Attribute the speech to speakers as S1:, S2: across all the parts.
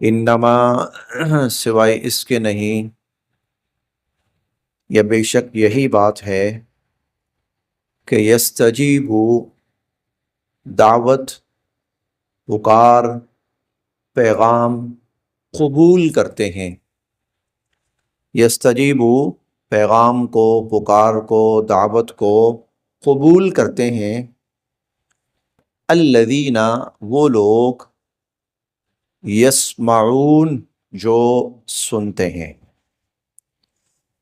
S1: انما سوائے اس کے نہیں، یا بے شک یہی بات ہے کہ یستجیبو دعوت، پکار، پیغام قبول کرتے ہیں۔ یستجیبو پیغام کو، پکار کو، دعوت کو قبول کرتے ہیں۔ الذین وہ لوگ، یسمعون جو سنتے ہیں۔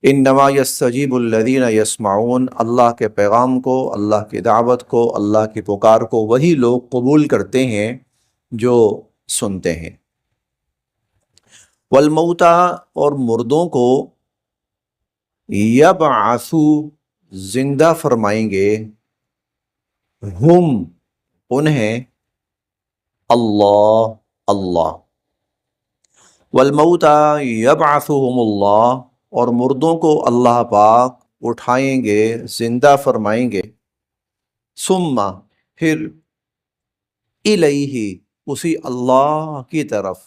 S1: انما یستجیب الذین یسمعون، اللہ کے پیغام کو، اللہ کی دعوت کو، اللہ کی پکار کو وہی لوگ قبول کرتے ہیں جو سنتے ہیں۔ والموتى اور مردوں کو، یبعثو زندہ فرمائیں گے، ہم انہیں، اللہ اللہ، والموتى یبعثهم اللہ، اور مردوں کو اللہ پاک اٹھائیں گے، زندہ فرمائیں گے، ثم پھر، الیہ اسی اللہ کی طرف،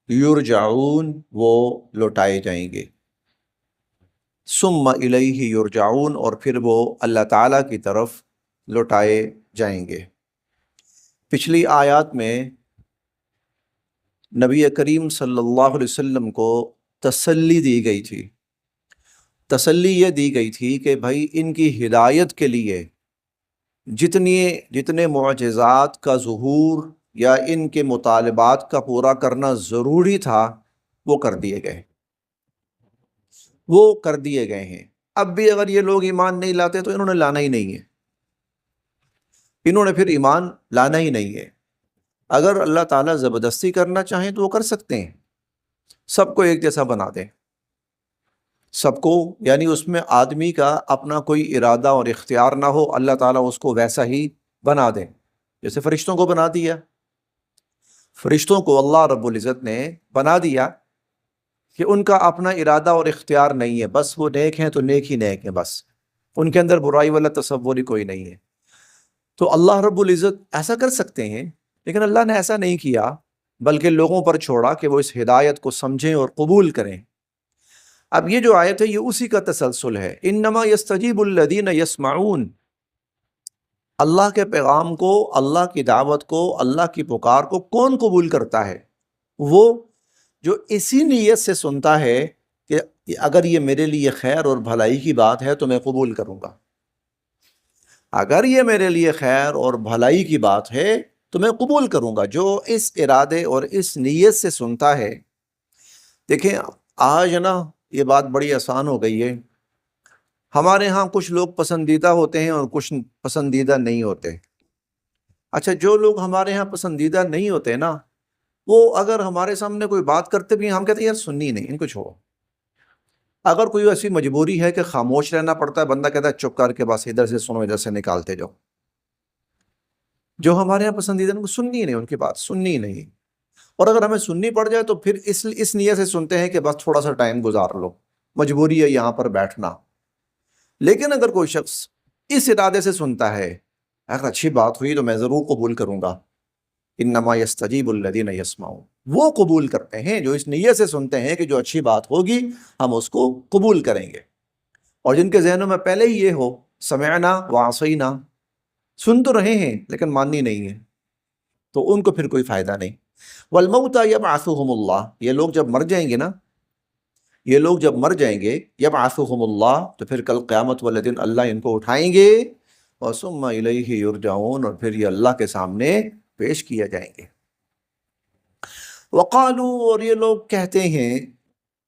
S1: یرجعون وہ لوٹائے جائیں گے، ثم الیہ یرجعون اور پھر وہ اللہ تعالیٰ کی طرف لوٹائے جائیں گے۔ پچھلی آیات میں نبی کریم صلی اللہ علیہ وسلم کو تسلی دی گئی تھی۔ تسلی یہ دی گئی تھی کہ بھائی ان کی ہدایت کے لیے جتنے معجزات کا ظہور یا ان کے مطالبات کا پورا کرنا ضروری تھا وہ کر دیے گئے، وہ کر دیے گئے ہیں۔ اب بھی اگر یہ لوگ ایمان نہیں لاتے تو انہوں نے لانا ہی نہیں ہے، انہوں نے پھر ایمان لانا ہی نہیں ہے۔ اگر اللہ تعالیٰ زبردستی کرنا چاہیں تو وہ کر سکتے ہیں، سب کو ایک جیسا بنا دیں، سب کو، یعنی اس میں آدمی کا اپنا کوئی ارادہ اور اختیار نہ ہو، اللہ تعالیٰ اس کو ویسا ہی بنا دیں، جیسے فرشتوں کو بنا دیا۔ فرشتوں کو اللہ رب العزت نے بنا دیا کہ ان کا اپنا ارادہ اور اختیار نہیں ہے، بس وہ نیک ہیں تو نیک ہی نیک ہیں، بس ان کے اندر برائی والا تصور ہی کوئی نہیں ہے۔ تو اللہ رب العزت ایسا کر سکتے ہیں، لیکن اللہ نے ایسا نہیں کیا، بلکہ لوگوں پر چھوڑا کہ وہ اس ہدایت کو سمجھیں اور قبول کریں۔ اب یہ جو آیت ہے یہ اسی کا تسلسل ہے۔ انما یستجیب الذین یسمعون، اللہ کے پیغام کو، اللہ کی دعوت کو، اللہ کی پکار کو کون قبول کرتا ہے؟ وہ جو اسی نیت سے سنتا ہے کہ اگر یہ میرے لیے خیر اور بھلائی کی بات ہے تو میں قبول کروں گا، اگر یہ میرے لیے خیر اور بھلائی کی بات ہے تو میں قبول کروں گا، جو اس ارادے اور اس نیت سے سنتا ہے۔ دیکھیں آج نا یہ بات بڑی آسان ہو گئی ہے، ہمارے ہاں کچھ لوگ پسندیدہ ہوتے ہیں اور کچھ پسندیدہ نہیں ہوتے۔ اچھا، جو لوگ ہمارے ہاں پسندیدہ نہیں ہوتے نا، وہ اگر ہمارے سامنے کوئی بات کرتے بھی ہیں ہم کہتے ہیں یار سننی نہیں، ان کو چھوڑو۔ اگر کوئی ایسی مجبوری ہے کہ خاموش رہنا پڑتا ہے، بندہ کہتا ہے چپ کر کے بس ادھر سے سنو ادھر سے نکالتے جاؤ۔ جو ہمارے یہاں پسندیدہ ان کو سننی نہیں، ان کی بات سننی نہیں، اور اگر ہمیں سننی پڑ جائے تو پھر اس نیت سے سنتے ہیں کہ بس تھوڑا سا ٹائم گزار لو، مجبوری ہے یہاں پر بیٹھنا۔ لیکن اگر کوئی شخص اس ارادے سے سنتا ہے اگر اچھی بات ہوئی تو میں ضرور قبول کروں گا، انما یستجیب الذین یسمعون، وہ قبول کرتے ہیں جو اس نیت سے سنتے ہیں کہ جو اچھی بات ہوگی ہم اس کو قبول کریں گے، اور جن کے ذہنوں میں پہلے ہی یہ ہو سمعنا وعصینا، سن تو رہے ہیں لیکن ماننی نہیں ہے، تو ان کو پھر کوئی فائدہ نہیں۔ والموتى یبعثهم اللہ، یہ لوگ جب مر جائیں گے نا، یہ لوگ جب مر جائیں گے، یبعثهم اللہ، تو پھر کل قیامت والے دن اللہ ان کو اٹھائیں گے، اور ثم الیہ یرجعون، اور پھر یہ اللہ کے سامنے پیش کیا جائیں گے۔ وقالوا، اور یہ لوگ کہتے ہیں،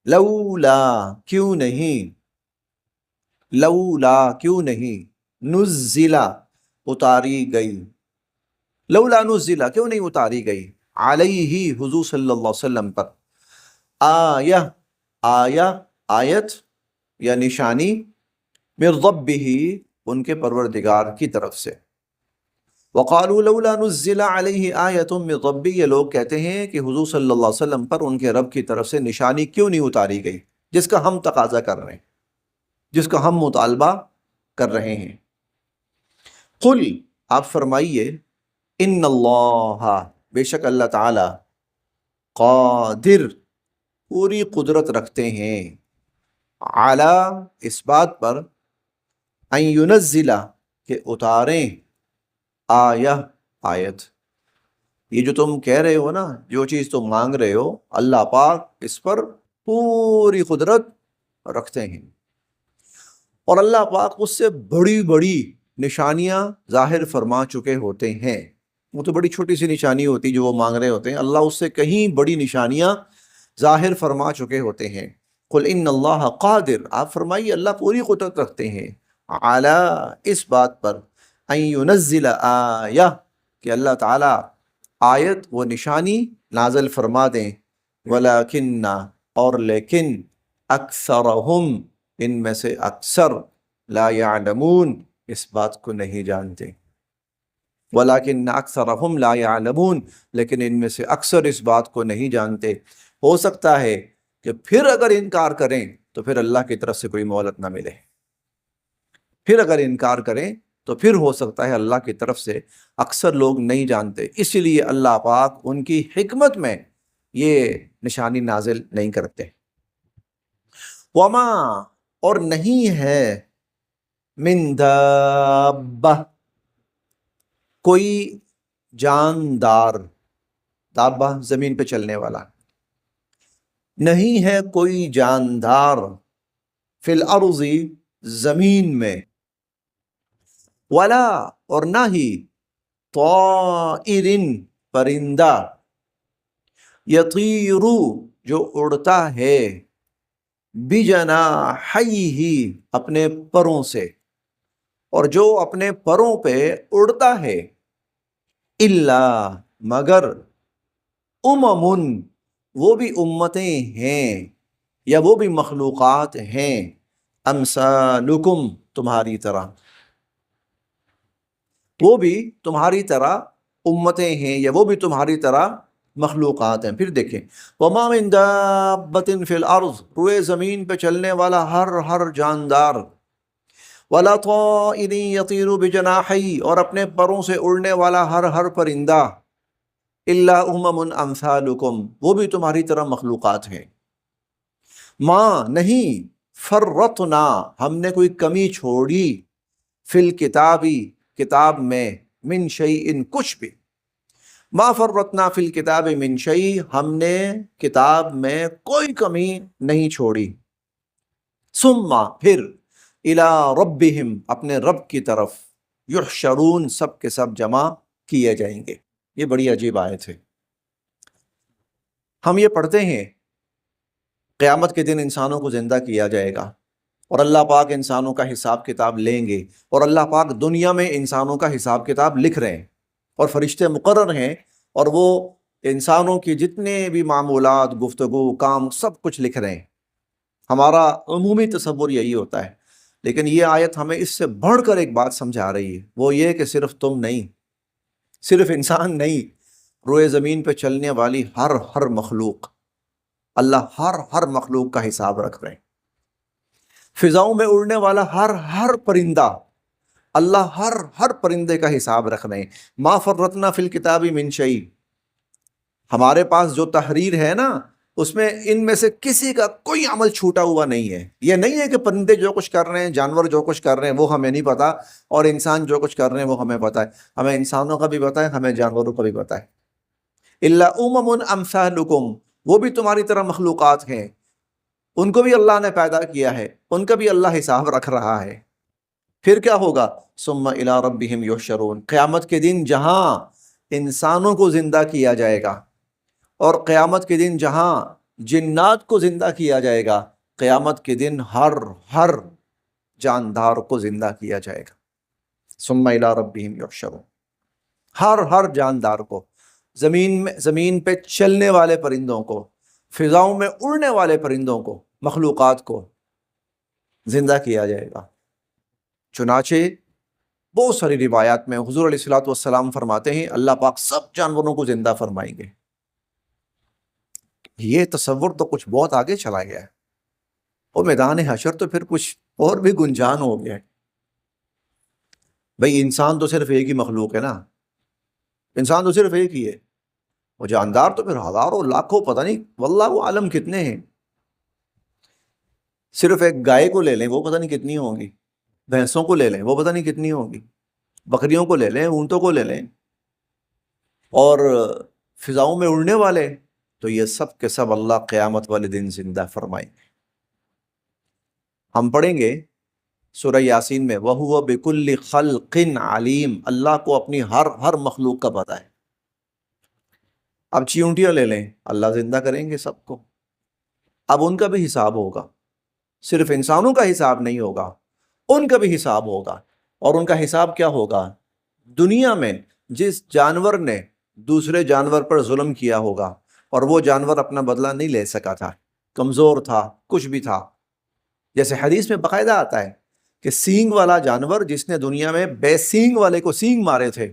S1: لولا کیوں نہیں، لولا کیوں نہیں، نزلا اتاری گئی، لولا نزلا کیوں نہیں اتاری گئی، علیہ حضور صلی اللہ علیہ وسلم پر، آیہ، آیہ آیت یا نشانی، من ربہ ان کے پروردگار کی طرف سے۔ وقالوا لولا نزل علیہ آیۃ من ربہ، یہ لوگ کہتے ہیں کہ حضور صلی اللہ علیہ وسلم پر ان کے رب کی طرف سے نشانی کیوں نہیں اتاری گئی، جس کا ہم تقاضا کر رہے ہیں، جس کا ہم مطالبہ کر رہے ہیں۔ قل، آپ فرمائیے، ان اللہ، بے شک اللہ تعالی، قادر پوری قدرت رکھتے ہیں، اعلی اس بات پر، ان ینزلہ کہ اتاریں، آیہ آیت، یہ جو تم کہہ رہے ہو نا، جو چیز تم مانگ رہے ہو، اللہ پاک اس پر پوری قدرت رکھتے ہیں، اور اللہ پاک اس سے بڑی بڑی نشانیاں ظاہر فرما چکے ہوتے ہیں۔ وہ تو بڑی چھوٹی سی نشانی ہوتی جو وہ مانگ رہے ہوتے ہیں، اللہ اس سے کہیں بڑی نشانیاں ظاہر فرما چکے ہوتے ہیں۔ قل ان اللہ قادر، آپ فرمائیے اللہ پوری قدرت رکھتے ہیں، اعلی اس بات پر، ان ینزل آیہ کہ اللہ تعالیٰ آیت و نشانی نازل فرما دیں، ولیکن اور لیکن، اکثرہم ان میں سے اکثر، لا یعلمون اس بات کو نہیں جانتے، ولیکن اکثرہم لا یعلمون لیکن ان میں سے اکثر اس بات کو نہیں جانتے۔ ہو سکتا ہے کہ پھر اگر انکار کریں تو پھر اللہ کی طرف سے کوئی مہلت نہ ملے، پھر اگر انکار کریں تو پھر ہو سکتا ہے اللہ کی طرف سے اکثر لوگ نہیں جانتے، اس لیے اللہ پاک ان کی حکمت میں یہ نشانی نازل نہیں کرتے۔ وما اور نہیں ہے، من دابہ کوئی جاندار، دابہ زمین پہ چلنے والا، نہیں ہے کوئی جاندار، فی الارض زمین میں، ولا اور نہ ہی، طائر پرندہ، یطیر جو اڑتا ہے، بجناحیہ اپنے پروں سے، اور جو اپنے پروں پہ اڑتا ہے، الا مگر، وہ بھی امتیں ہیں یا وہ بھی مخلوقات ہیں، امثالکم تمہاری طرح، وہ بھی تمہاری طرح امتیں ہیں یا وہ بھی تمہاری طرح مخلوقات ہیں۔ پھر دیکھیں، وما من دابۃ فی الارض روئے زمین پہ چلنے والا ہر جاندار، ولا طائر یطیر بجناحی اور اپنے پروں سے اڑنے والا ہر پرندہ، الا امثالکم وہ بھی تمہاری طرح مخلوقات ہیں، ما نہیں، فرطنا ہم نے کوئی کمی چھوڑی، فی الکتابی کتاب میں، من شیء کچھ بھی، ما فرطنا فی الکتاب من شیء ہم نے کتاب میں کوئی کمی نہیں چھوڑی، ثم پھر، الی ربہم اپنے رب کی طرف، یحشرون سب کے سب جمع کیے جائیں گے۔ یہ بڑی عجیب آیت ہے۔ ہم یہ پڑھتے ہیں قیامت کے دن انسانوں کو زندہ کیا جائے گا، اور اللہ پاک انسانوں کا حساب کتاب لیں گے، اور اللہ پاک دنیا میں انسانوں کا حساب کتاب لکھ رہے ہیں، اور فرشتے مقرر ہیں، اور وہ انسانوں کی جتنے بھی معمولات، گفتگو، کام، سب کچھ لکھ رہے ہیں۔ ہمارا عمومی تصور یہی ہوتا ہے، لیکن یہ آیت ہمیں اس سے بڑھ کر ایک بات سمجھا رہی ہے، وہ یہ کہ صرف تم نہیں، صرف انسان نہیں، روئے زمین پہ چلنے والی ہر مخلوق، اللہ ہر مخلوق کا حساب رکھ رہے ہیں۔ فضاؤں میں اڑنے والا ہر پرندہ، اللہ ہر پرندے کا حساب رکھ رہے ہیں۔ ما فرطنا فی الکتاب من شیء، ہمارے پاس جو تحریر ہے نا، اس میں ان میں سے کسی کا کوئی عمل چھوٹا ہوا نہیں ہے۔ یہ نہیں ہے کہ پرندے جو کچھ کر رہے ہیں، جانور جو کچھ کر رہے ہیں وہ ہمیں نہیں پتا، اور انسان جو کچھ کر رہے ہیں وہ ہمیں پتا ہے۔ ہمیں انسانوں کا بھی پتا ہے، ہمیں جانوروں کا بھی پتا ہے۔ الا امثالکم وہ بھی تمہاری طرح مخلوقات ہیں، ان کو بھی اللہ نے پیدا کیا ہے، ان کا بھی اللہ حساب رکھ رہا ہے۔ پھر کیا ہوگا؟ ثم الی ربہم یحشرون، قیامت کے دن جہاں انسانوں کو زندہ کیا جائے گا، اور قیامت کے دن جہاں جنات کو زندہ کیا جائے گا، قیامت کے دن ہر جاندار کو زندہ کیا جائے گا۔ ثم الی ربہم یحشرون، ہر جاندار کو، زمین پہ چلنے والے پرندوں کو، فضاؤں میں اڑنے والے پرندوں کو، مخلوقات کو زندہ کیا جائے گا۔ چنانچہ بہت ساری روایات میں حضور علیہ الصلوۃ والسلام فرماتے ہیں اللہ پاک سب جانوروں کو زندہ فرمائیں گے۔ یہ تصور تو کچھ بہت آگے چلا گیا ہے، اور میدان حشر تو پھر کچھ اور بھی گنجان ہو گیا ہے۔ بھئی انسان تو صرف ایک ہی مخلوق ہے نا، انسان تو صرف ایک ہی ہے، وہ جاندار تو پھر ہزاروں لاکھوں پتہ نہیں واللہ عالم کتنے ہیں. صرف ایک گائے کو لے لیں وہ پتہ نہیں کتنی ہوں گی، بھینسوں کو لے لیں وہ پتہ نہیں کتنی ہوں گی، بکریوں کو لے لیں، اونٹوں کو لے لیں، اور فضاؤں میں اڑنے والے، تو یہ سب کے سب اللہ قیامت والے دن زندہ فرمائیں گے. ہم پڑھیں گے سورہ یاسین میں وَهُوَ بِكُلِّ خَلْقٍ عَلِيمٌ، اللہ کو اپنی ہر مخلوق کا پتہ ہے. اب چیونٹیاں لے لیں، اللہ زندہ کریں گے سب کو، اب ان کا بھی حساب ہوگا، صرف انسانوں کا حساب نہیں ہوگا، ان کا بھی حساب ہوگا. اور ان کا حساب کیا ہوگا؟ دنیا میں جس جانور نے دوسرے جانور پر ظلم کیا ہوگا اور وہ جانور اپنا بدلہ نہیں لے سکا تھا، کمزور تھا، کچھ بھی تھا، جیسے حدیث میں باقاعدہ آتا ہے کہ سینگ والا جانور جس نے دنیا میں بے سینگ والے کو سینگ مارے تھے،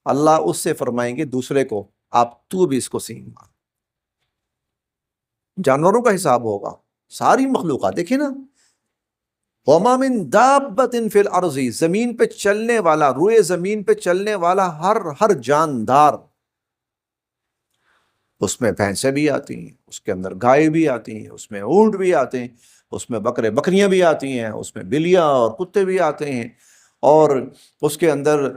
S1: اللہ اس سے فرمائیں گے دوسرے کو تو بھی اس کو سینگ مار. جانوروں کا حساب ہوگا، ساری مخلوقات دیکھیں نا، وَمَا مِن دَابَّةٍ فِي الْأَرْضِ، زمین پہ چلنے والا، روئے زمین پہ چلنے والا ہر جاندار، اس میں بھینسیں بھی آتی ہیں، اس کے اندر گائے بھی آتی ہیں، اس میں اونٹ بھی آتے ہیں، اس میں بکریاں بھی آتی ہیں، اس میں بلیاں اور کتے بھی آتے ہیں، اور اس کے اندر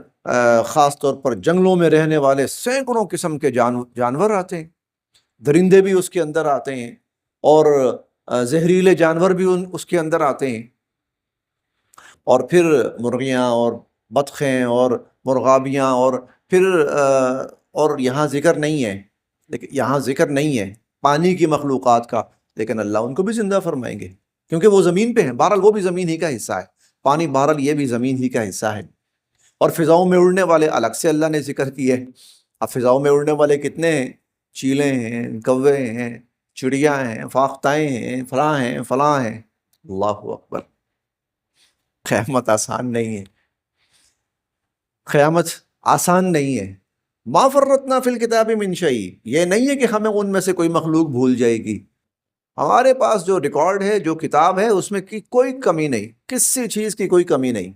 S1: خاص طور پر جنگلوں میں رہنے والے سینکڑوں قسم کے جانور آتے ہیں، درندے بھی اس کے اندر آتے ہیں، اور زہریلے جانور بھی اس کے اندر آتے ہیں، اور پھر مرغیاں اور بطخیں اور مرغابیاں، اور پھر اور یہاں ذکر نہیں ہے، لیکن یہاں ذکر نہیں ہے پانی کی مخلوقات کا، لیکن اللہ ان کو بھی زندہ فرمائیں گے کیونکہ وہ زمین پہ ہیں، بہرحال وہ بھی زمین ہی کا حصہ ہے، پانی بہرحال یہ بھی زمین ہی کا حصہ ہے. اور فضاؤں میں اڑنے والے الگ سے اللہ نے ذکر کیے. اب فضاؤں میں اڑنے والے کتنے ہیں؟ چیلیں ہیں، کوے ہیں، چڑیا ہیں، فاختائیں ہیں، فلاں ہیں، فلاں ہیں. اللہ اکبر. قیامت آسان نہیں ہے، قیامت آسان نہیں ہے. ما فرطنا فی الکتاب من شیء، یہ نہیں ہے کہ ہمیں ان میں سے کوئی مخلوق بھول جائے گی. ہمارے پاس جو ریکارڈ ہے، جو کتاب ہے، اس میں کی کوئی کمی نہیں، کسی چیز کی کوئی کمی نہیں.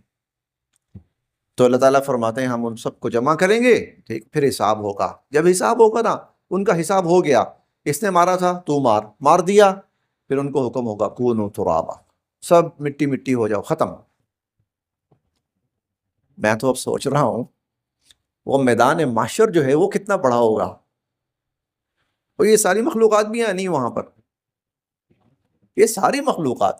S1: تو اللہ تعالیٰ فرماتے ہیں ہم ان سب کو جمع کریں گے، ٹھیک، پھر حساب ہوگا. جب حساب ہوگا نا، ان کا حساب ہو گیا، اس نے مارا تھا تو مار دیا، پھر ان کو حکم ہوگا کونوا ترابا، سب مٹی مٹی ہو جاؤ، ختم. میں تو اب سوچ رہا ہوں وہ میدان محشر جو ہے وہ کتنا بڑا ہوگا، اور یہ ساری مخلوقات بھی آنی وہاں پر، یہ ساری مخلوقات،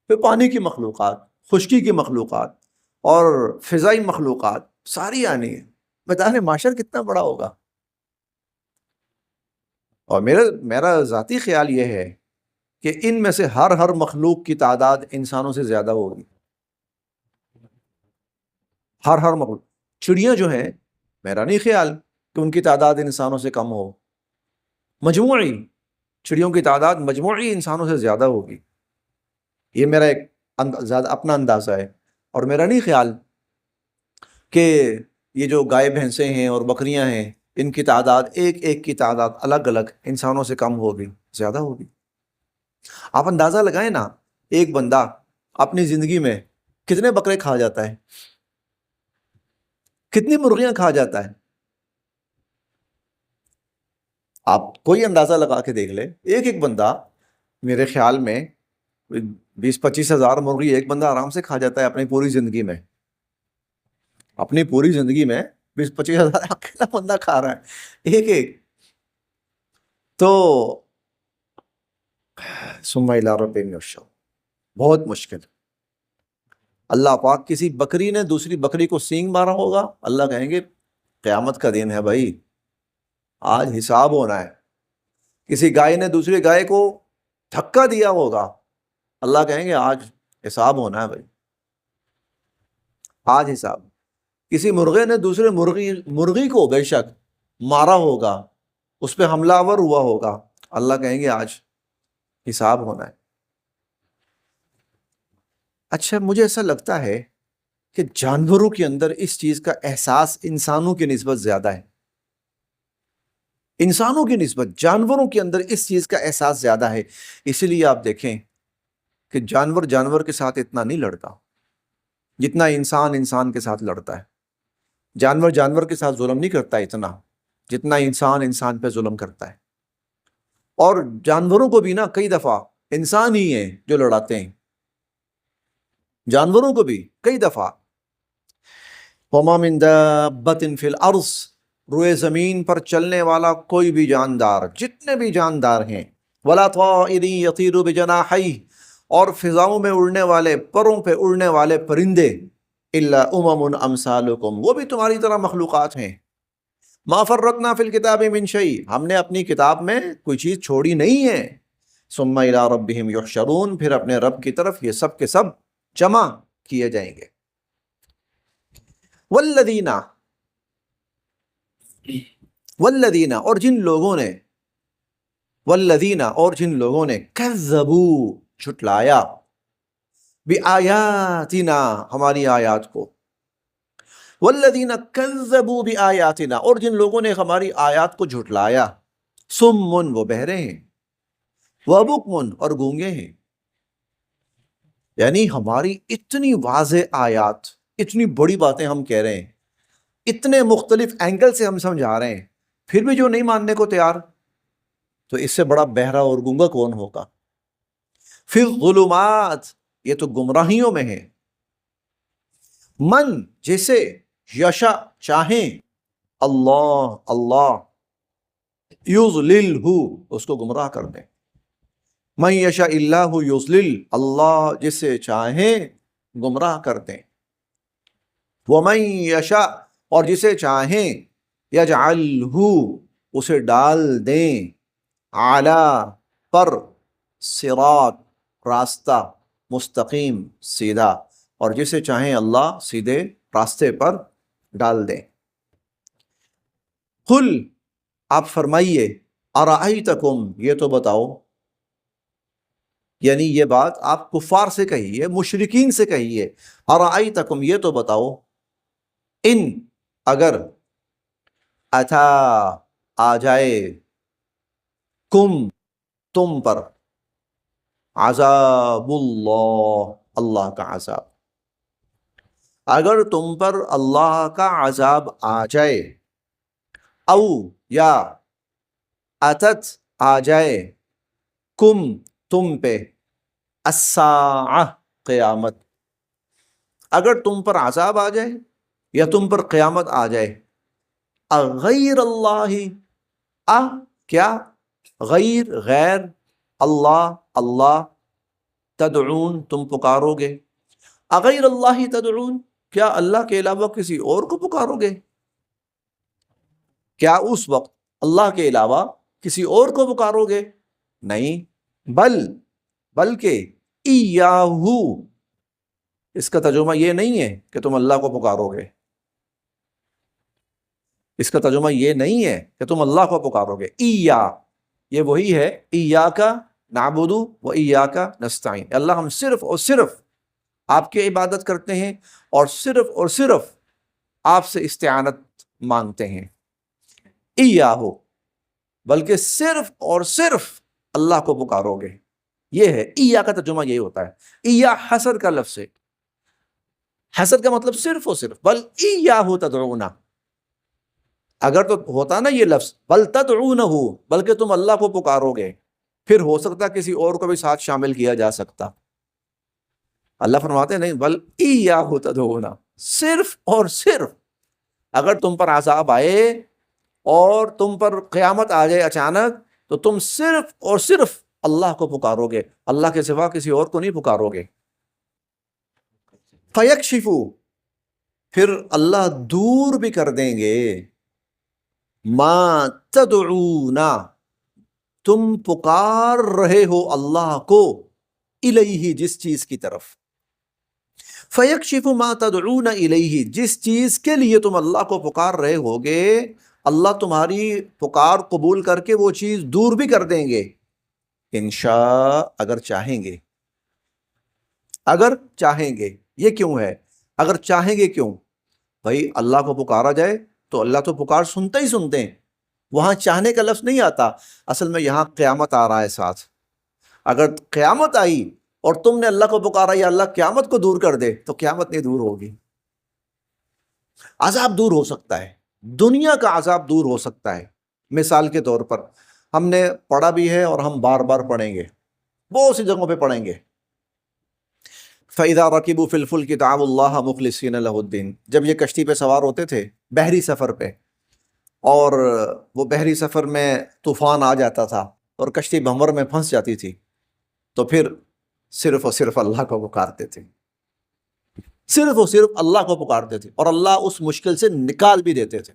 S1: پھر پانی کی مخلوقات، خشکی کی مخلوقات اور فضائی مخلوقات ساری آنی ہے. میدان محشر کتنا بڑا ہوگا. اور میرا ذاتی خیال یہ ہے کہ ان میں سے ہر مخلوق کی تعداد انسانوں سے زیادہ ہوگی. ہر مخلوق، چڑیاں جو ہیں، میرا نہیں خیال کہ ان کی تعداد انسانوں سے کم ہو، مجموعی چڑیوں کی تعداد مجموعی انسانوں سے زیادہ ہوگی. یہ میرا ایک اپنا اندازہ ہے، اور میرا نہیں خیال کہ یہ جو گائے بھینسیں ہیں اور بکریاں ہیں، ان کی تعداد ایک کی تعداد الگ الگ انسانوں سے کم ہوگی، زیادہ ہوگی. آپ اندازہ لگائیں نا، ایک بندہ اپنی زندگی میں کتنے بکرے کھا جاتا ہے، کتنی مرغیاں کھا جاتا ہے. آپ کوئی اندازہ لگا کے دیکھ لیں، ایک بندہ میرے خیال میں 20-25 ہزار مرغی ایک بندہ آرام سے کھا جاتا ہے اپنی پوری زندگی میں. اپنی پوری زندگی میں 20-25 ہزار اکیلا بندہ کھا رہا ہے، ایک. تو ثم الی ربہم یحشرون، بہت مشکل. اللہ پاک کسی بکری نے دوسری بکری کو سینگ مارا ہوگا، اللہ کہیں گے قیامت کا دن ہے بھائی، آج حساب ہونا ہے. کسی گائے نے دوسری گائے کو دھکا دیا ہوگا، اللہ کہیں گے آج حساب ہونا ہے بھائی، آج حساب. کسی مرغے نے دوسرے مرغی کو بے شک مارا ہوگا، اس پہ حملہ آور ہوا ہوگا، اللہ کہیں گے آج حساب ہونا ہے. اچھا، مجھے ایسا لگتا ہے کہ جانوروں کے اندر اس چیز کا احساس انسانوں کی نسبت زیادہ ہے. انسانوں کی نسبت جانوروں کے اندر اس چیز کا احساس زیادہ ہے. اسی لیے آپ دیکھیں کہ جانور کے ساتھ اتنا نہیں لڑتا جتنا انسان کے ساتھ لڑتا ہے. جانور کے ساتھ ظلم نہیں کرتا اتنا جتنا انسان پہ ظلم کرتا ہے. اور جانوروں کو بھی نا کئی دفعہ انسان ہی ہیں جو لڑاتے ہیں، جانوروں کو بھی کئی دفعہ. وما من دابۃ فی الارض، روئے زمین پر چلنے والا کوئی بھی جاندار، جتنے بھی جاندار ہیں، ولا طائر یطیر بجناحیہ، اور فضاؤں میں اڑنے والے، پروں پہ اڑنے والے پرندے، الا امم امثالکم، وہ بھی تمہاری طرح مخلوقات ہیں. ما فرطنا فی الکتاب من شیء، ہم نے اپنی کتاب میں کوئی چیز چھوڑی نہیں ہے. ثم الی ربہم یحشرون، پھر اپنے رب کی طرف یہ سب کے سب جمع کیے جائیں گے. والذین اور جن لوگوں نے کذبوا جھٹلایا، بآیاتنا ہماری آیات کو، والذین کذبوا بآیاتنا اور جن لوگوں نے ہماری آیات کو جھٹلایا، صم وہ بہرے ہیں، وبکم اور گونگے ہیں. یعنی ہماری اتنی واضح آیات، اتنی بڑی باتیں ہم کہہ رہے ہیں، اتنے مختلف اینگل سے ہم سمجھا رہے ہیں، پھر بھی جو نہیں ماننے کو تیار، تو اس سے بڑا بہرا اور گونگا کون ہوگا؟ پھر الظلمات، یہ تو گمراہیوں میں ہے. من جسے، یشا چاہیں، اللہ یضللہ اس کو گمراہ کر دیں. من یشاء اللہ یضلل، اللہ جسے چاہیں گمراہ کر دیں. ومن یشاء اور جسے چاہیں، یجعلہ اسے ڈال دیں، اعلی پر، صراط راستہ، مستقیم سیدھا، اور جسے چاہیں اللہ سیدھے راستے پر ڈال دیں. قل آپ فرمائیے، ارأیتکم یہ تو بتاؤ، یعنی یہ بات آپ کفار سے کہیے، مشرکین سے کہیے، ارأیتکم یہ تو بتاؤ، ان اگر، اتا آ جائے، کم تم پر، عذاب اللہ کا عذاب، اگر تم پر اللہ کا عذاب آ جائے، او یا اتت آ جائے، کم تم پہ، الساعہ قیامت، اگر تم پر عذاب آ جائے یا تم پر قیامت آ جائے، غیر اللہ، کیا، غیر اللہ، تدعون تم پکارو گے، اغیر اللہ تدعون، کیا اللہ کے علاوہ کسی اور کو پکارو گے؟ کیا اس وقت اللہ کے علاوہ کسی اور کو پکارو گے؟ نہیں، بلکہ ایاہو، اس کا ترجمہ یہ نہیں ہے کہ تم اللہ کو پکارو گے، اس کا ترجمہ یہ نہیں ہے کہ تم اللہ کو پکارو گے. یہ وہی ہے، ایاک نعبد و ایاک نستعین، اللہ ہم صرف اور صرف آپ کی عبادت کرتے ہیں اور صرف آپ سے استعانت مانگتے ہیں. ایاہو، بلکہ صرف اور صرف اللہ کو پکارو گے، یہ ہے ایا کا ترجمہ یہی ہوتا ہے. ایا حصر کا لفظ ہے، حصر کا مطلب صرف اور صرف، بل ایاہو تدعون، اگر تو ہوتا نا یہ لفظ بل تدعونہ، بلکہ تم اللہ کو پکارو گے، پھر ہو سکتا کسی اور کو بھی ساتھ شامل کیا جا سکتا. اللہ فرماتے ہیں نہیں، بل ایاہ تدعون، صرف اور صرف اگر تم پر عذاب آئے اور تم پر قیامت آ جائے اچانک، تو تم صرف اور صرف اللہ کو پکارو گے، اللہ کے سوا کسی اور کو نہیں پکارو گے. فیکشفو، پھر اللہ دور بھی کر دیں گے، ما تدعونا، تم پکار رہے ہو اللہ کو، الیہ جس چیز کی طرف، فیکشف ما تدعون الیہ جس چیز کے لیے تم اللہ کو پکار رہے ہوگے، اللہ تمہاری پکار قبول کر کے وہ چیز دور بھی کر دیں گے، انشاء اگر چاہیں گے. اگر چاہیں گے، یہ کیوں ہے اگر چاہیں گے؟ کیوں بھائی؟ اللہ کو پکارا جائے تو اللہ تو پکار سنتے ہی سنتے ہیں، وہاں چاہنے کا لفظ نہیں آتا، اصل میں یہاں قیامت آ رہا ہے ساتھ. اگر قیامت آئی اور تم نے اللہ کو پکارا یا اللہ قیامت کو دور کر دے تو قیامت نہیں دور ہوگی، عذاب دور ہو سکتا ہے دنیا کا عذاب دور ہو سکتا ہے۔ مثال کے طور پر ہم نے پڑھا بھی ہے اور ہم بار بار پڑھیں گے، بہت سی جگہوں پہ پڑھیں گے، فَإِذَا رَكِبُوا فِي الْفُلْكِ دَعَوُا اللَّهَ مُخْلِصِينَ لَهُ الدِّينَ، جب یہ کشتی پہ سوار ہوتے تھے بحری سفر پہ، اور وہ بحری سفر میں طوفان آ جاتا تھا اور کشتی بھنور میں پھنس جاتی تھی، تو پھر صرف اور صرف اللہ کو پکارتے تھے، صرف اور صرف اللہ کو پکارتے تھے، اور اللہ اس مشکل سے نکال بھی دیتے تھے۔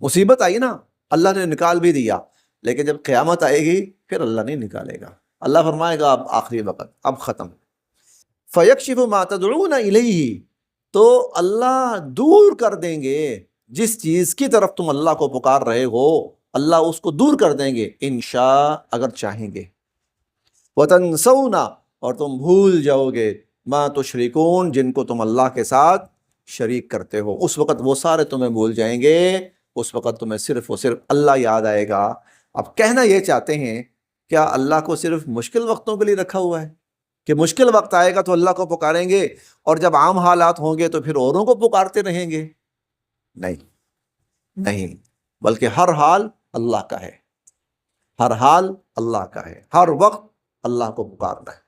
S1: مصیبت آئی نا، اللہ نے نکال بھی دیا، لیکن جب قیامت آئے گی پھر اللہ نہیں نکالے گا۔ اللہ فرمائے گا اب آخری وقت، اب ختم۔ فَيَكْشِفُ مَا تَدْعُونَ إِلَيْهِ، تو اللہ دور کر دیں گے جس چیز کی طرف تم اللہ کو پکار رہے ہو، اللہ اس کو دور کر دیں گے انشاء، اگر چاہیں گے۔ وَتَنْسَوْنَ، اور تم بھول جاؤ گے، مَا تُشْرِكُونَ، جن کو تم اللہ کے ساتھ شریک کرتے ہو، اس وقت وہ سارے تمہیں بھول جائیں گے، اس وقت تمہیں صرف اور صرف اللہ یاد آئے گا۔ اب کہنا یہ چاہتے ہیں، کیا اللہ کو صرف مشکل وقتوں کے لیے رکھا ہوا ہے کہ مشکل وقت آئے گا تو اللہ کو پکاریں گے، اور جب عام حالات ہوں گے تو پھر اوروں کو پکارتے رہیں گے؟ نہیں، نہیں، بلکہ ہر حال اللہ کا ہے، ہر حال اللہ کا ہے، ہر وقت اللہ کو پکارنا ہے،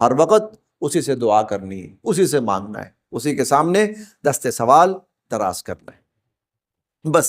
S1: ہر وقت اسی سے دعا کرنی ہے، اسی سے مانگنا ہے، اسی کے سامنے دست سوال دراز کرنا ہے، بس۔